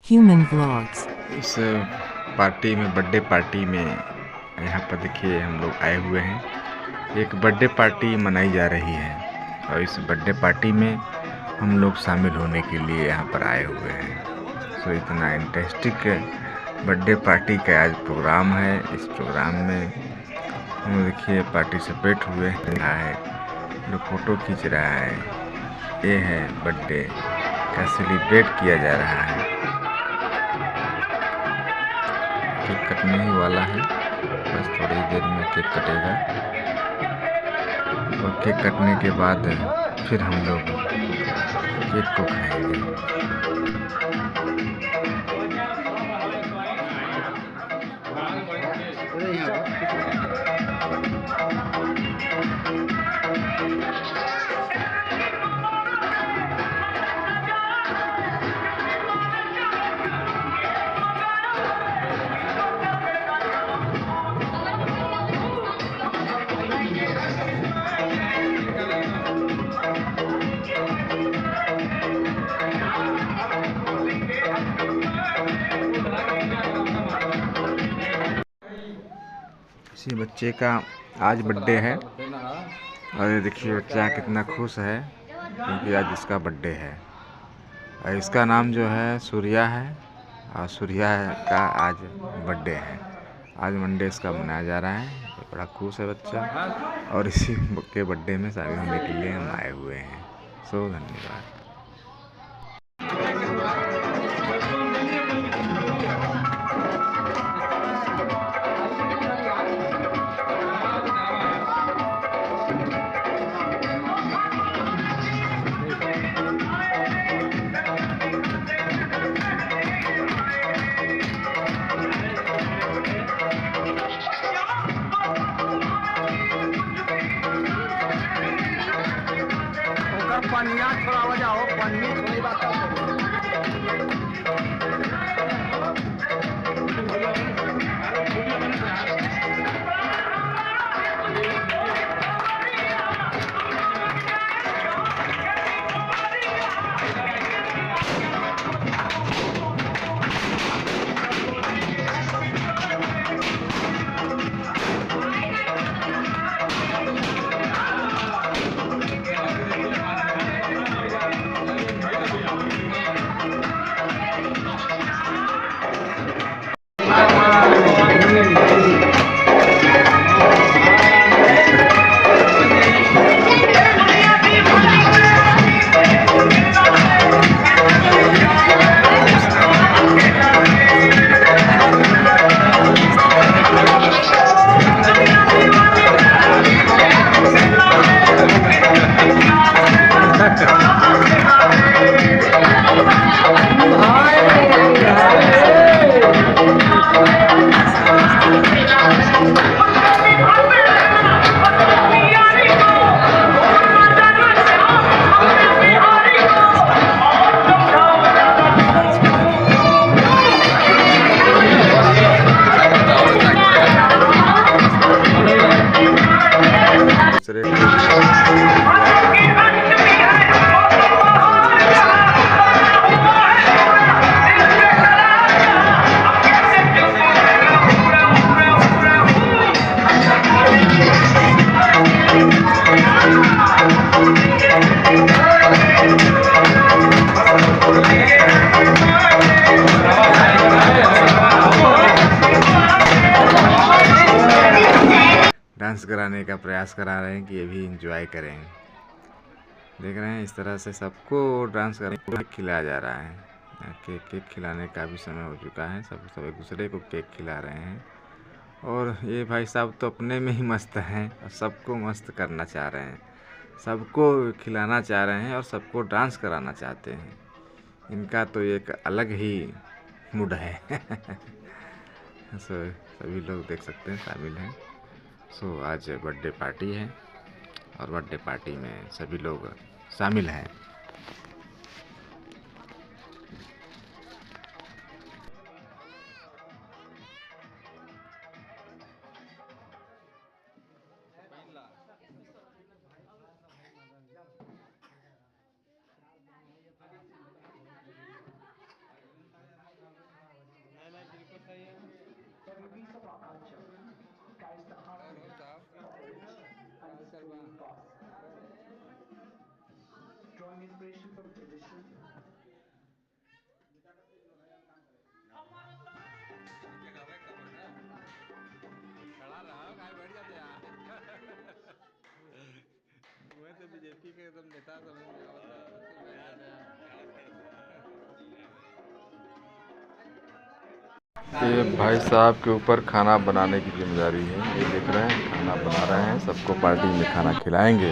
Human Vlogs। इस party में, birthday party में यहाँ पर देखिए हम लोग आए हुए हैं। एक बर्थडे पार्टी मनाई जा रही है और इस बर्थडे पार्टी में हम लोग शामिल होने के लिए यहाँ पर आए हुए हैं। सो इतना इंटरेस्टिंग बर्थडे पार्टी का आज प्रोग्राम है। इस प्रोग्राम में हम देखिए पार्टिसिपेट हुए हैं, लोग फ़ोटो खींच रहा है। ये है बर्थडे का सेलिब्रेट किया जा रहा है। केक कटने ही वाला है, बस थोड़ी देर में केक कटेगा और केक कटने के बाद फिर हम लोग केक को खाएंगे। इसी बच्चे का आज बर्थडे है और ये देखिए बच्चा कितना खुश है क्योंकि आज इसका बर्थडे है। और इसका नाम जो है सूर्या है और सूर्या का आज बर्थडे है। आज मंडे इसका मनाया जा रहा है। बड़ा खुश है बच्चा और इसी के बर्थडे में शामिल होने के लिए हम आए हुए हैं। सो धन्यवाद। पनिया थोड़ा हो जाओ, पन्नी थोड़ी बात दूसरे को एंजॉय कराने में डांस कराने का प्रयास करा रहे हैं कि ये भी इंजॉय करें। देख रहे हैं इस तरह से सबको डांस करने केक खिलाया जा रहा है। केक खिलाने का भी समय हो चुका है। सब एक दूसरे को केक खिला रहे हैं और ये भाई साहब तो अपने में ही मस्त हैं और सबको मस्त करना चाह रहे हैं, सबको खिलाना चाह रहे हैं और सबको डांस कराना चाहते हैं। इनका तो एक अलग ही मूड है। सभी लोग देख सकते हैं शामिल हैं। आज बर्थडे पार्टी है और बर्थडे पार्टी में सभी लोग शामिल हैं। बीजेपी के एकदम नेता समझ में ये भाई साहब के ऊपर खाना बनाने की जिम्मेदारी है। ये देख रहे हैं खाना बना रहे हैं, सबको पार्टी में खाना खिलाएंगे।